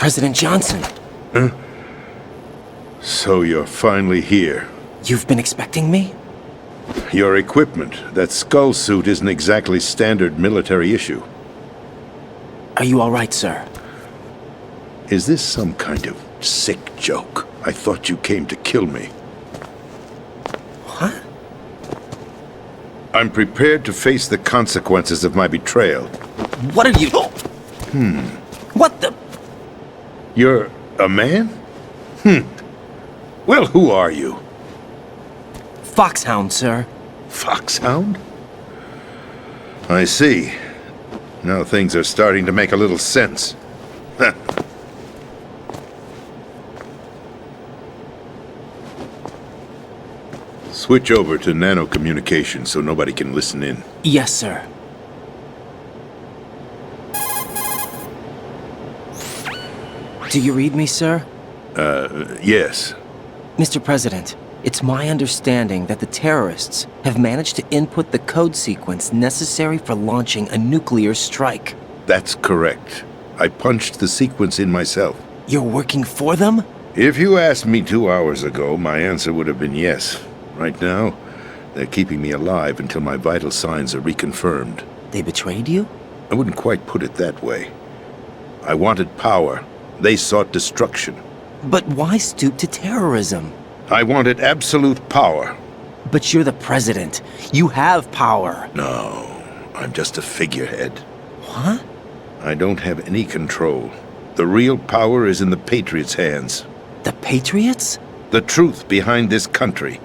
President Johnson. So you're finally here. You've been expecting me? Your equipment, that skull suit, isn't exactly standard military issue. Are you all right, sir? Is this some kind of sick joke? I thought you came to kill me. What? I'm prepared to face the consequences of my betrayal. What are you... What the... You're a man? Well, who are you? Foxhound, sir. Foxhound? I see. Now things are starting to make a little sense. Switch over to nano-communication so nobody can listen in. Yes, sir. Do you read me, sir? Yes. Mr. President, it's my understanding that the terrorists have managed to input the code sequence necessary for launching a nuclear strike. That's correct. I punched the sequence in myself. You're working for them? If you asked me 2 hours ago, my answer would have been yes. Right now, they're keeping me alive until my vital signs are reconfirmed. They betrayed you? I wouldn't quite put it that way. I wanted power. They sought destruction. But why stoop to terrorism? I wanted absolute power. But you're the president. You have power. No, I'm just a figurehead. What? I don't have any control. The real power is in the Patriots' hands. The Patriots? The truth behind this country.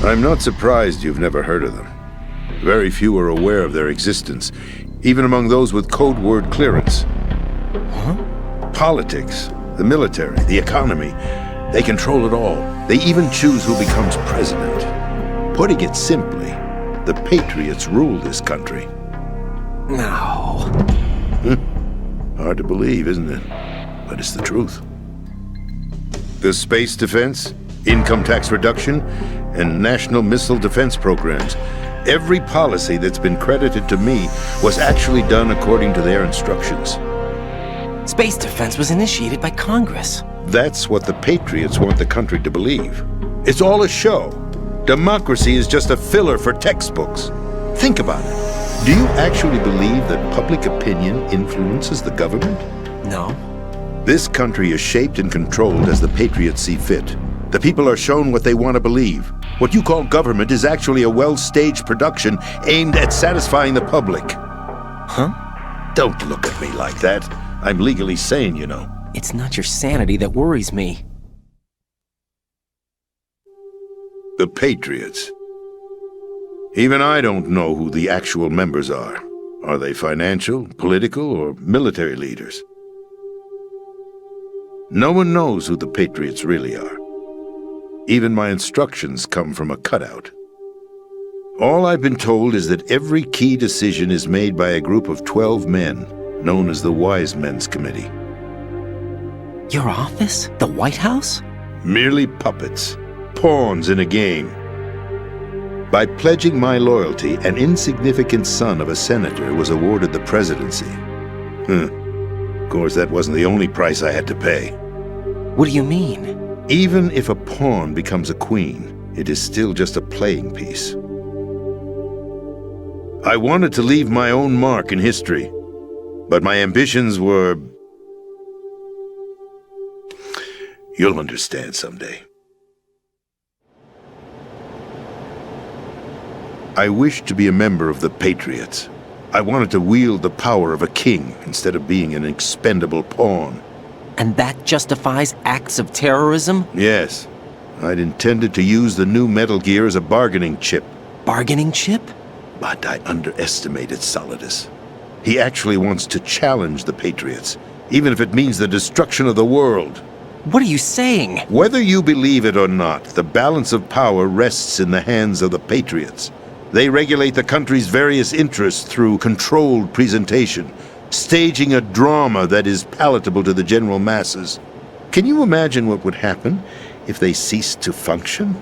I'm not surprised you've never heard of them. Very few are aware of their existence, even among those with code word clearance. Huh? Politics, the military, the economy, they control it all. They even choose who becomes president. Putting it simply, the Patriots rule this country. No. Hard to believe, isn't it? But it's the truth. The space defense, income tax reduction, and national missile defense programs. Every policy that's been credited to me was actually done according to their instructions. Space defense was initiated by Congress. That's what the Patriots want the country to believe. It's all a show. Democracy is just a filler for textbooks. Think about it. Do you actually believe that public opinion influences the government? No. This country is shaped and controlled as the Patriots see fit. The people are shown what they want to believe. What you call government is actually a well-staged production aimed at satisfying the public. Huh? Don't look at me like that. I'm legally sane, you know. It's not your sanity that worries me. The Patriots. Even I don't know who the actual members are. Are they financial, political, or military leaders? No one knows who the Patriots really are. Even my instructions come from a cutout. All I've been told is that every key decision is made by a group of 12 men, known as the Wise Men's Committee. Your office? The White House? Merely puppets, pawns in a game. By pledging my loyalty, an insignificant son of a senator was awarded the presidency. Of course, that wasn't the only price I had to pay. What do you mean? Even if a pawn becomes a queen, it is still just a playing piece. I wanted to leave my own mark in history, but my ambitions were... You'll understand someday. I wished to be a member of the Patriots. I wanted to wield the power of a king instead of being an expendable pawn. And that justifies acts of terrorism? Yes. I'd intended to use the new Metal Gear as a bargaining chip. Bargaining chip? But I underestimated Solidus. He actually wants to challenge the Patriots, even if it means the destruction of the world. What are you saying? Whether you believe it or not, the balance of power rests in the hands of the Patriots. They regulate the country's various interests through controlled presentation, staging a drama that is palatable to the general masses. Can you imagine what would happen if they ceased to function?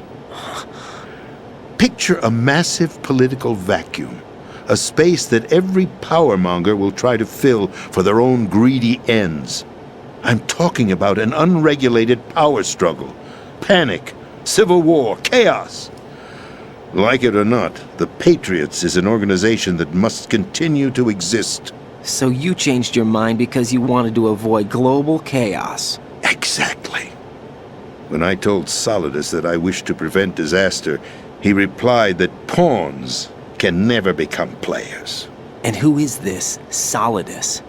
Picture a massive political vacuum, a space that every powermonger will try to fill for their own greedy ends. I'm talking about an unregulated power struggle. Panic, civil war, chaos. Like it or not, the Patriots is an organization that must continue to exist. So you changed your mind because you wanted to avoid global chaos. Exactly. When I told Solidus that I wished to prevent disaster, he replied that pawns can never become players. And who is this Solidus?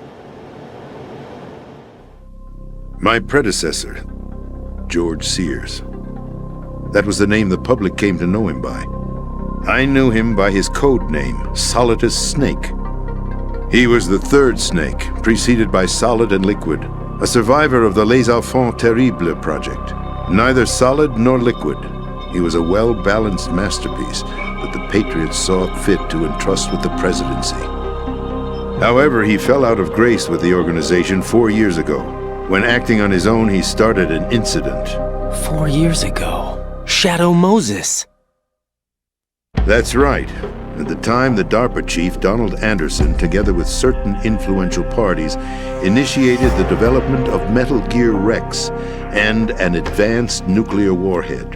My predecessor, George Sears. That was the name the public came to know him by. I knew him by his code name, Solidus Snake. He was the third snake, preceded by Solid and Liquid, a survivor of the Les Enfants Terribles project. Neither solid nor liquid, he was a well-balanced masterpiece that the Patriots saw fit to entrust with the presidency. However, he fell out of grace with the organization 4 years ago. When acting on his own, he started an incident. 4 years ago. Shadow Moses. That's right. At the time, the DARPA chief, Donald Anderson, together with certain influential parties, initiated the development of Metal Gear Rex and an advanced nuclear warhead.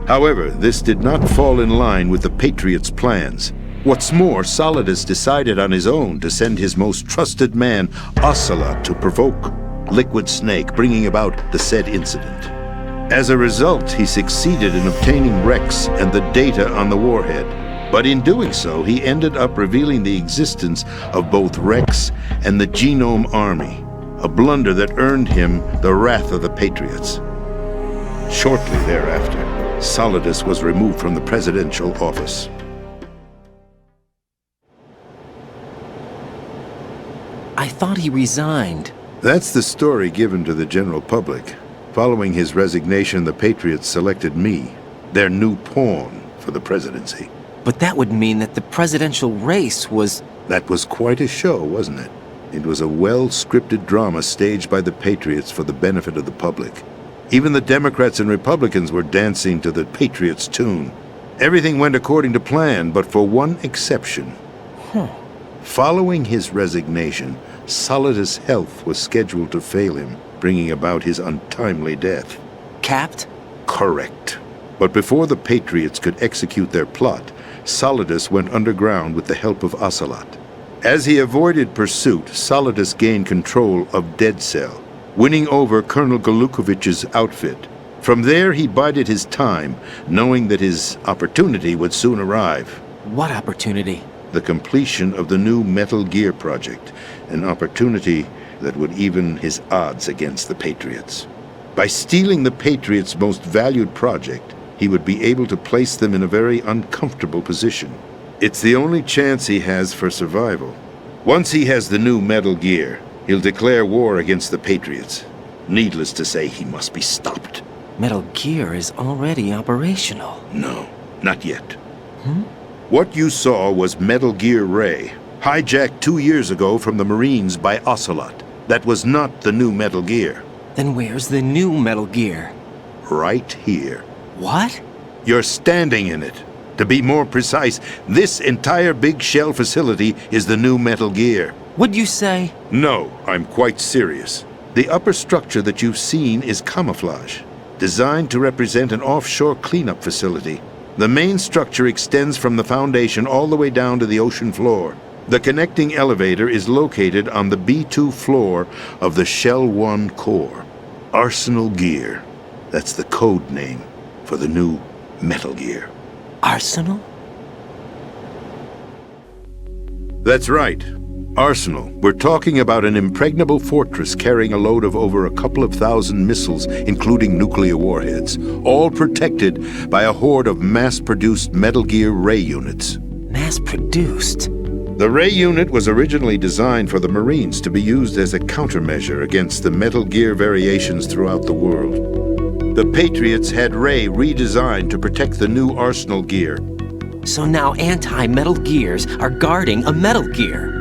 However, this did not fall in line with the Patriots' plans. What's more, Solidus decided on his own to send his most trusted man, Ocelot, to provoke Liquid Snake, bringing about the said incident. As a result, he succeeded in obtaining Rex and the data on the warhead. But in doing so, he ended up revealing the existence of both Rex and the Genome Army, a blunder that earned him the wrath of the Patriots. Shortly thereafter, Solidus was removed from the presidential office. I thought he resigned. That's the story given to the general public. Following his resignation, the Patriots selected me, their new pawn, for the presidency. But that would mean that the presidential race was... That was quite a show, wasn't it? It was a well-scripted drama staged by the Patriots for the benefit of the public. Even the Democrats and Republicans were dancing to the Patriots' tune. Everything went according to plan, but for one exception. Following his resignation, Solidus' health was scheduled to fail him, bringing about his untimely death. Capped? Correct. But before the Patriots could execute their plot, Solidus went underground with the help of Ocelot. As he avoided pursuit, Solidus gained control of Dead Cell, winning over Colonel Golukovich's outfit. From there, he bided his time, knowing that his opportunity would soon arrive. What opportunity? The completion of the new Metal Gear project, an opportunity that would even his odds against the Patriots. By stealing the Patriots' most valued project, he would be able to place them in a very uncomfortable position. It's the only chance he has for survival. Once he has the new Metal Gear, he'll declare war against the Patriots. Needless to say, he must be stopped. Metal Gear is already operational. No, not yet. What you saw was Metal Gear Ray, hijacked 2 years ago from the Marines by Ocelot. That was not the new Metal Gear. Then where's the new Metal Gear? Right here. What? You're standing in it. To be more precise, this entire big shell facility is the new Metal Gear. What'd you say? No, I'm quite serious. The upper structure that you've seen is camouflage, designed to represent an offshore cleanup facility. The main structure extends from the foundation all the way down to the ocean floor. The connecting elevator is located on the B2 floor of the Shell 1 core. Arsenal Gear. That's the code name for the new Metal Gear. Arsenal? That's right. Arsenal. We're talking about an impregnable fortress carrying a load of over a couple of thousand missiles, including nuclear warheads, all protected by a horde of mass-produced Metal Gear Ray units. Mass-produced? The Ray unit was originally designed for the Marines to be used as a countermeasure against the Metal Gear variations throughout the world. The Patriots had Ray redesigned to protect the new Arsenal Gear. So now anti-Metal Gears are guarding a Metal Gear.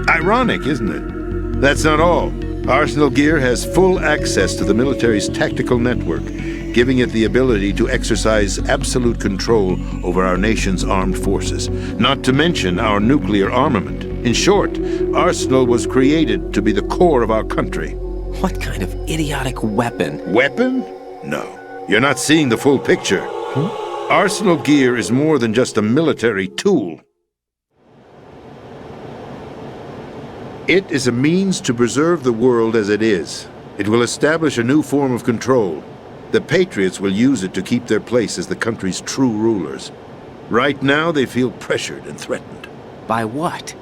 Ironic, isn't it? That's not all. Arsenal Gear has full access to the military's tactical network, giving it the ability to exercise absolute control over our nation's armed forces, not to mention our nuclear armament. In short, Arsenal was created to be the core of our country. What kind of idiotic weapon? Weapon? No. You're not seeing the full picture. Arsenal gear is more than just a military tool. It is a means to preserve the world as it is. It will establish a new form of control. The Patriots will use it to keep their place as the country's true rulers. Right now, they feel pressured and threatened. By what?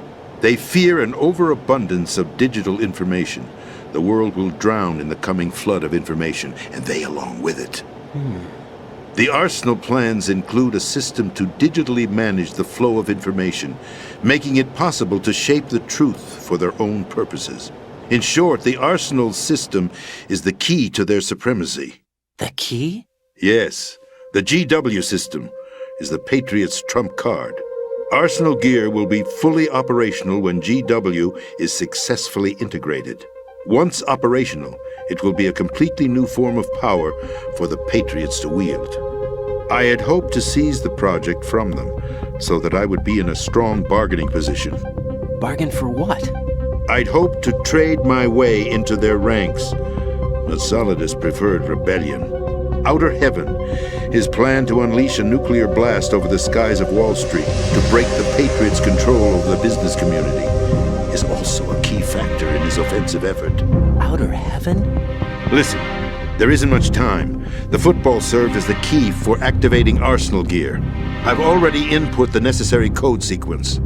They fear an overabundance of digital information. The world will drown in the coming flood of information, and they along with it. The Arsenal plans include a system to digitally manage the flow of information, making it possible to shape the truth for their own purposes. In short, the Arsenal system is the key to their supremacy. The key? Yes, the GW system is the Patriots' trump card. Arsenal gear will be fully operational when GW is successfully integrated. Once operational, it will be a completely new form of power for the Patriots to wield. I had hoped to seize the project from them, so that I would be in a strong bargaining position. Bargain for what? I'd hoped to trade my way into their ranks, but Solidus preferred rebellion. Outer Heaven, his plan to unleash a nuclear blast over the skies of Wall Street to break the Patriots' control over the business community, is also a key factor in his offensive effort. Outer Heaven? Listen, there isn't much time. The football served as the key for activating Arsenal gear. I've already input the necessary code sequence.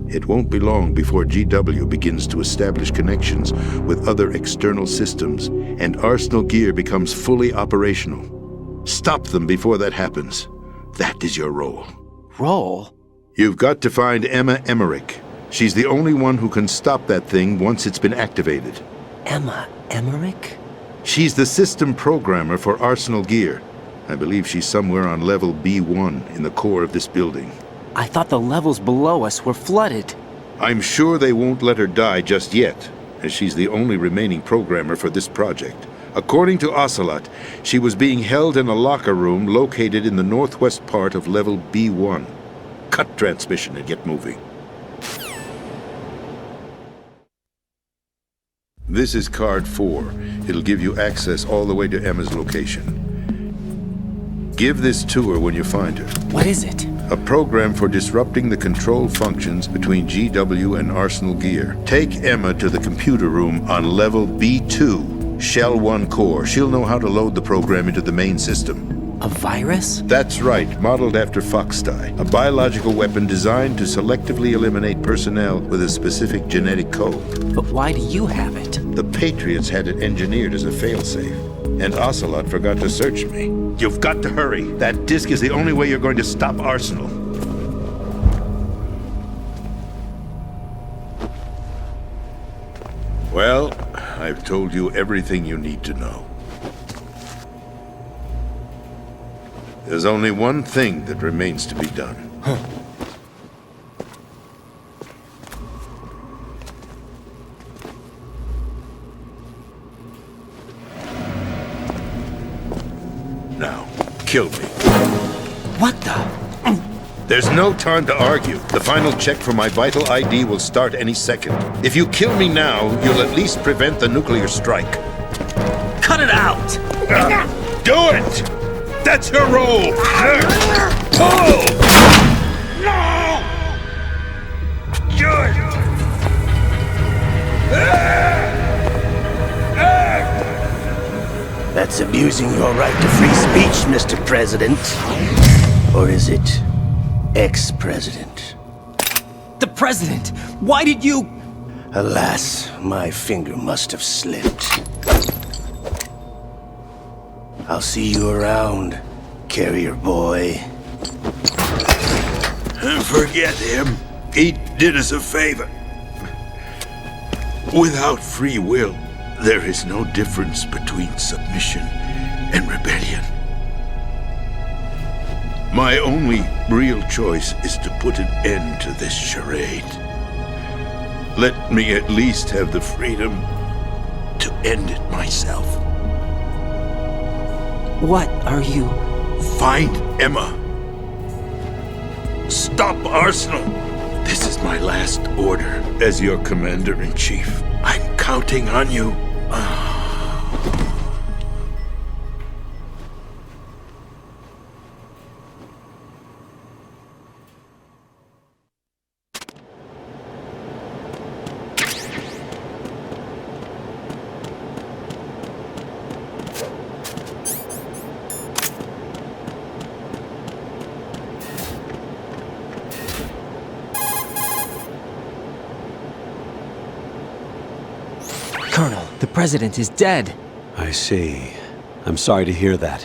It won't be long before GW begins to establish connections with other external systems, and Arsenal gear becomes fully operational. Stop them before that happens. That is your role. Role? You've got to find Emma Emmerich. She's the only one who can stop that thing once it's been activated. Emma Emmerich? She's the system programmer for Arsenal gear. I believe she's somewhere on level B1 in the core of this building. I thought the levels below us were flooded. I'm sure they won't let her die just yet, as she's the only remaining programmer for this project. According to Ocelot, she was being held in a locker room located in the northwest part of level B1. Cut transmission and get moving. This is card 4. It'll give you access all the way to Emma's location. Give this to her when you find her. What is it? A program for disrupting the control functions between GW and Arsenal gear. Take Emma to the computer room on level B2, Shell 1 core. She'll know how to load the program into the main system. A virus? That's right, modeled after Foxdie, a biological weapon designed to selectively eliminate personnel with a specific genetic code. But why do you have it? The Patriots had it engineered as a failsafe, and Ocelot forgot to search me. You've got to hurry. That disk is the only way you're going to stop Arsenal. Well, I've told you everything you need to know. There's only one thing that remains to be done. Now, kill me. What the? There's no time to argue. The final check for my vital ID will start any second. If you kill me now, you'll at least prevent the nuclear strike. Cut it out! Do it! That's your role! Pull! No! Do it! That's abusing your right to free speech, Mr. President. Or is it ex-president? The president! Why did you... Alas, my finger must have slipped. I'll see you around, carrier boy. Forget him. He did us a favor. Without free will, there is no difference between submission and rebellion. My only real choice is to put an end to this charade. Let me at least have the freedom to end it myself. What are you... Find Emma. Stop Arsenal. This is my last order as your commander-in-chief. I'm counting on you. Colonel, the president is dead. I see. I'm sorry to hear that.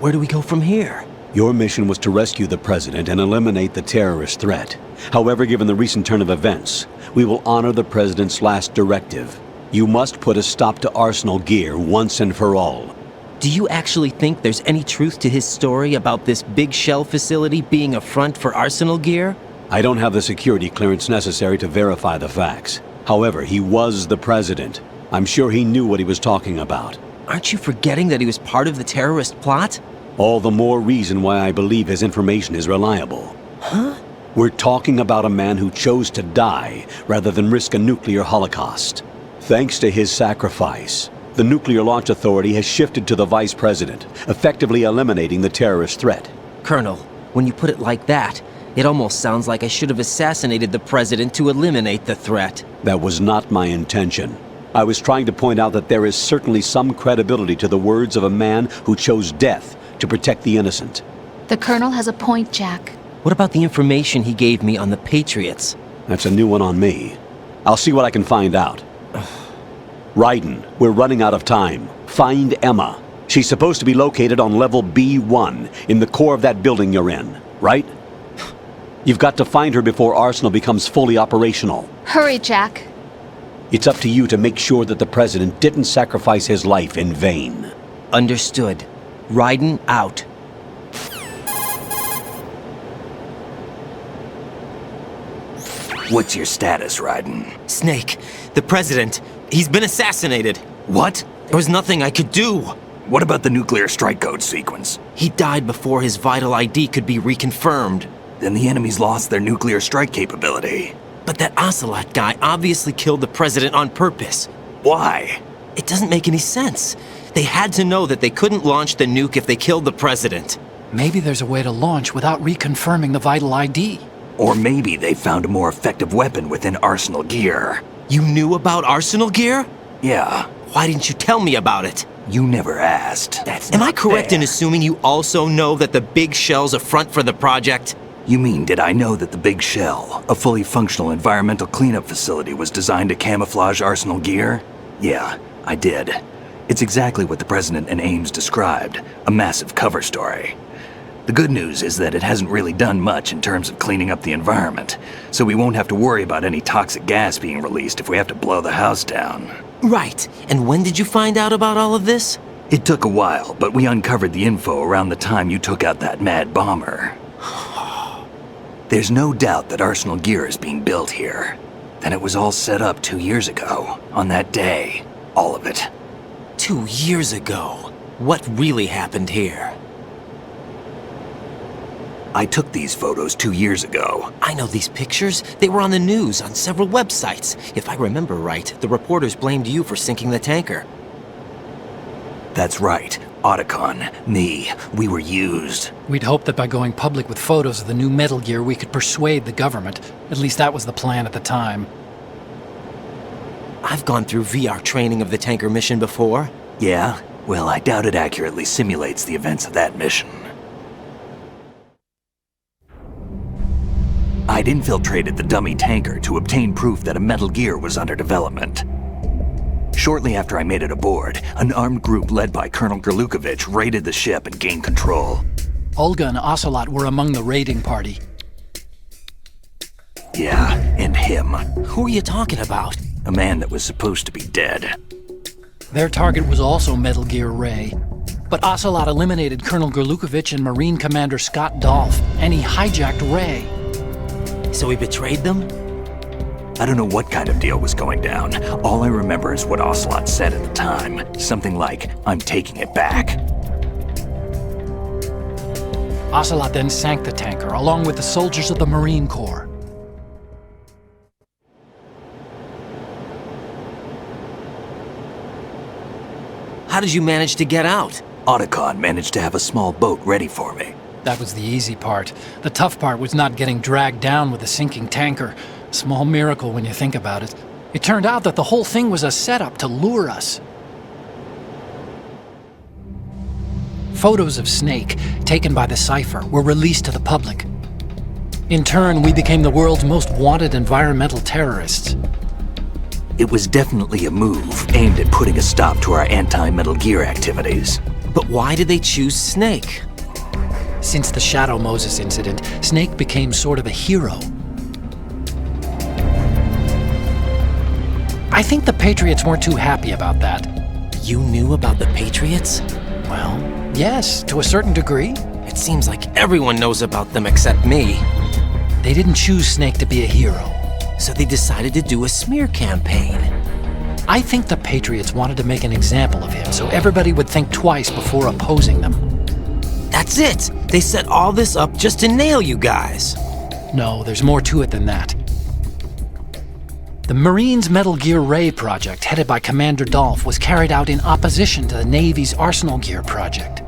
Where do we go from here? Your mission was to rescue the president and eliminate the terrorist threat. However, given the recent turn of events, we will honor the president's last directive. You must put a stop to Arsenal Gear once and for all. Do you actually think there's any truth to his story about this big shell facility being a front for Arsenal Gear? I don't have the security clearance necessary to verify the facts. However, he was the president. I'm sure he knew what he was talking about. Aren't you forgetting that he was part of the terrorist plot? All the more reason why I believe his information is reliable. Huh? We're talking about a man who chose to die rather than risk a nuclear holocaust. Thanks to his sacrifice, the Nuclear Launch Authority has shifted to the vice president, effectively eliminating the terrorist threat. Colonel, when you put it like that, it almost sounds like I should have assassinated the president to eliminate the threat. That was not my intention. I was trying to point out that there is certainly some credibility to the words of a man who chose death to protect the innocent. The Colonel has a point, Jack. What about the information he gave me on the Patriots? That's a new one on me. I'll see what I can find out. Raiden, we're running out of time. Find Emma. She's supposed to be located on level B1, in the core of that building you're in, right? You've got to find her before Arsenal becomes fully operational. Hurry, Jack. It's up to you to make sure that the president didn't sacrifice his life in vain. Understood. Raiden out. What's your status, Raiden? Snake, the president, he's been assassinated. What? There was nothing I could do. What about the nuclear strike code sequence? He died before his vital ID could be reconfirmed. Then the enemy's lost their nuclear strike capability. But that Ocelot guy obviously killed the president on purpose. Why? It doesn't make any sense. They had to know that they couldn't launch the nuke if they killed the president. Maybe there's a way to launch without reconfirming the vital ID. Or maybe they found a more effective weapon within Arsenal Gear. You knew about Arsenal Gear? Yeah, Why didn't you tell me about it? you never asked. Am I correct in assuming you also know that the big shell's a front for the project? You mean, did I know that the Big Shell, a fully functional environmental cleanup facility, was designed to camouflage Arsenal Gear? Yeah, I did. It's exactly what the President and Ames described, a massive cover story. The good news is that it hasn't really done much in terms of cleaning up the environment, so we won't have to worry about any toxic gas being released if we have to blow the house down. Right. And when did you find out about all of this? It took a while, but we uncovered the info around the time you took out that mad bomber. There's no doubt that Arsenal Gear is being built here. Then it was all set up 2 years ago, on that day. All of it. 2 years ago. What really happened here? I took these photos 2 years ago. I know these pictures. They were on the news, on several websites. If I remember right, the reporters blamed you for sinking the tanker. That's right. Otacon, me, we were used. We'd hoped that by going public with photos of the new Metal Gear, we could persuade the government. At least that was the plan at the time. I've gone through VR training of the tanker mission before. Yeah? Well, I doubt it accurately simulates the events of that mission. I'd infiltrated the dummy tanker to obtain proof that a Metal Gear was under development. Shortly after I made it aboard, an armed group led by Colonel Gerlukovich raided the ship and gained control. Olga and Ocelot were among the raiding party. Yeah, and him. Who are you talking about? A man that was supposed to be dead. Their target was also Metal Gear Ray. But Ocelot eliminated Colonel Gerlukovich and Marine Commander Scott Dolph, and he hijacked Ray. So he betrayed them? I don't know what kind of deal was going down. All I remember is what Ocelot said at the time. Something like, "I'm taking it back." Ocelot then sank the tanker, along with the soldiers of the Marine Corps. How did you manage to get out? Otacon managed to have a small boat ready for me. That was the easy part. The tough part was not getting dragged down with a sinking tanker. Small miracle when you think about it. It turned out that the whole thing was a setup to lure us. Photos of Snake, taken by the Cypher, were released to the public. In turn, we became the world's most wanted environmental terrorists. It was definitely a move aimed at putting a stop to our anti-Metal Gear activities. But why did they choose Snake? Since the Shadow Moses incident, Snake became sort of a hero. I think the Patriots weren't too happy about that. You knew about the Patriots? Well, yes, to a certain degree. It seems like everyone knows about them except me. They didn't choose Snake to be a hero. So they decided to do a smear campaign. I think the Patriots wanted to make an example of him so everybody would think twice before opposing them. That's it! They set all this up just to nail you guys. No, there's more to it than that. The Marines' Metal Gear Ray project, headed by Commander Dolph, was carried out in opposition to the Navy's Arsenal Gear project.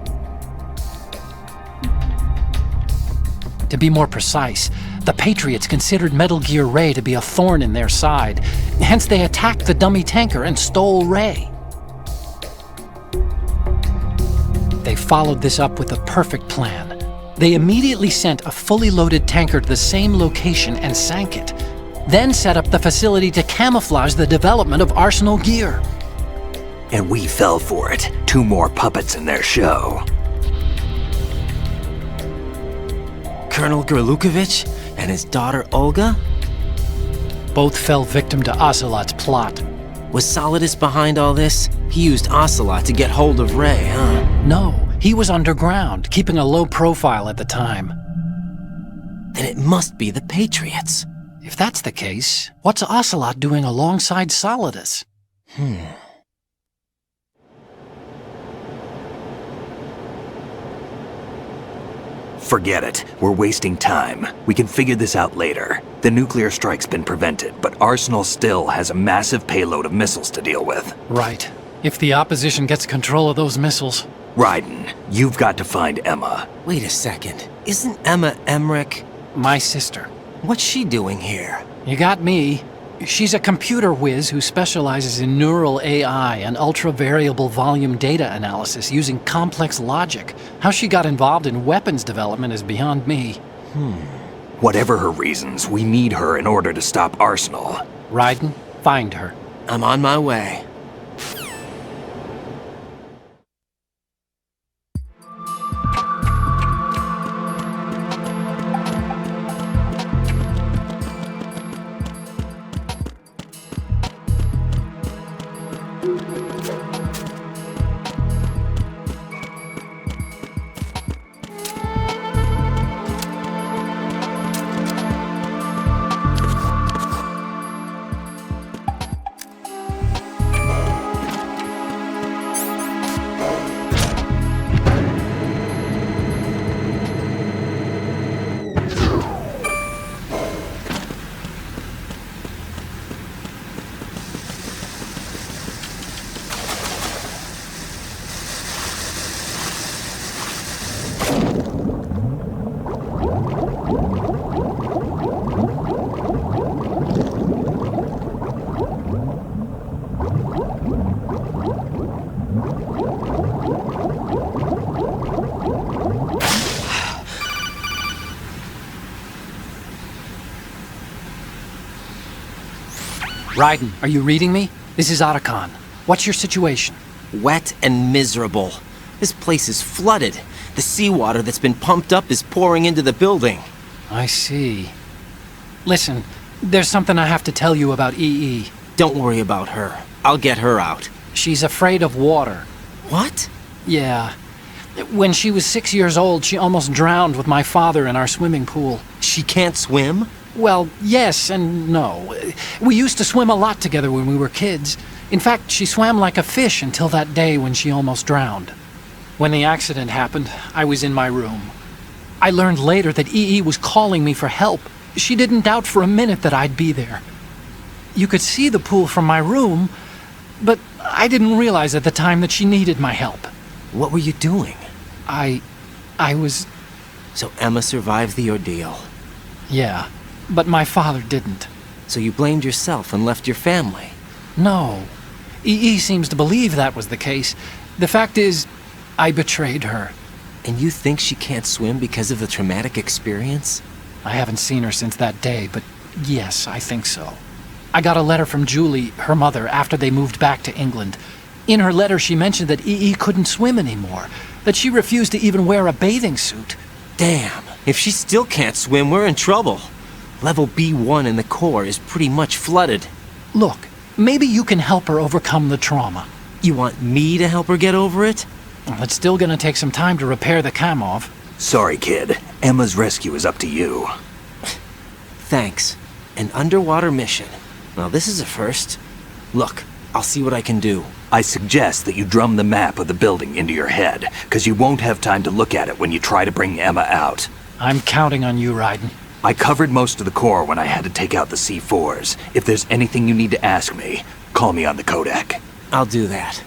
To be more precise, the Patriots considered Metal Gear Ray to be a thorn in their side. Hence, they attacked the dummy tanker and stole Ray. They followed this up with a perfect plan. They immediately sent a fully loaded tanker to the same location and sank it, then set up the facility to camouflage the development of Arsenal Gear. And we fell for it. 2 more puppets in their show. Colonel Gerlukovich and his daughter Olga? Both fell victim to Ocelot's plot. Was Solidus behind all this? He used Ocelot to get hold of Ray, huh? No, he was underground, keeping a low profile at the time. Then it must be the Patriots. If that's the case, what's Ocelot doing alongside Solidus? Forget it. We're wasting time. We can figure this out later. The nuclear strike's been prevented, but Arsenal still has a massive payload of missiles to deal with. Right. If the opposition gets control of those missiles. Raiden, you've got to find Emma. Wait a second. Isn't Emma Emmerich? My sister. What's she doing here? You got me. She's a computer whiz who specializes in neural AI and ultra-variable volume data analysis using complex logic. How she got involved in weapons development is beyond me. Whatever her reasons, we need her in order to stop Arsenal. Raiden, find her. I'm on my way. Raiden, are you reading me? This is Otacon. What's your situation? Wet and miserable. This place is flooded. The seawater that's been pumped up is pouring into the building. I see. Listen, there's something I have to tell you about EE. Don't worry about her. I'll get her out. She's afraid of water. What? Yeah. When she was 6 years old, she almost drowned with my father in our swimming pool. She can't swim? Well, yes and no. We used to swim a lot together when we were kids. In fact, she swam like a fish until that day when she almost drowned. When the accident happened, I was in my room. I learned later that EE was calling me for help. She didn't doubt for a minute that I'd be there. You could see the pool from my room, but I didn't realize at the time that she needed my help. What were you doing? I was... So Emma survived the ordeal. Yeah, but my father didn't. So you blamed yourself and left your family. No. EE seems to believe that was the case. The fact is, I betrayed her. And you think she can't swim because of the traumatic experience? I haven't seen her since that day, but yes, I think so. I got a letter from Julie, her mother, after they moved back to England. In her letter, she mentioned that EE couldn't swim anymore, that she refused to even wear a bathing suit. Damn, if she still can't swim, we're in trouble. Level B1 in the core is pretty much flooded. Look, maybe you can help her overcome the trauma. You want me to help her get over it? Well, it's still gonna take some time to repair the Kamov. Sorry, kid. Emma's rescue is up to you. Thanks. An underwater mission. Well, this is a first. Look, I'll see what I can do. I suggest that you drum the map of the building into your head, because you won't have time to look at it when you try to bring Emma out. I'm counting on you, Raiden. I covered most of the core when I had to take out the C4s. If there's anything you need to ask me, call me on the Kodak. I'll do that.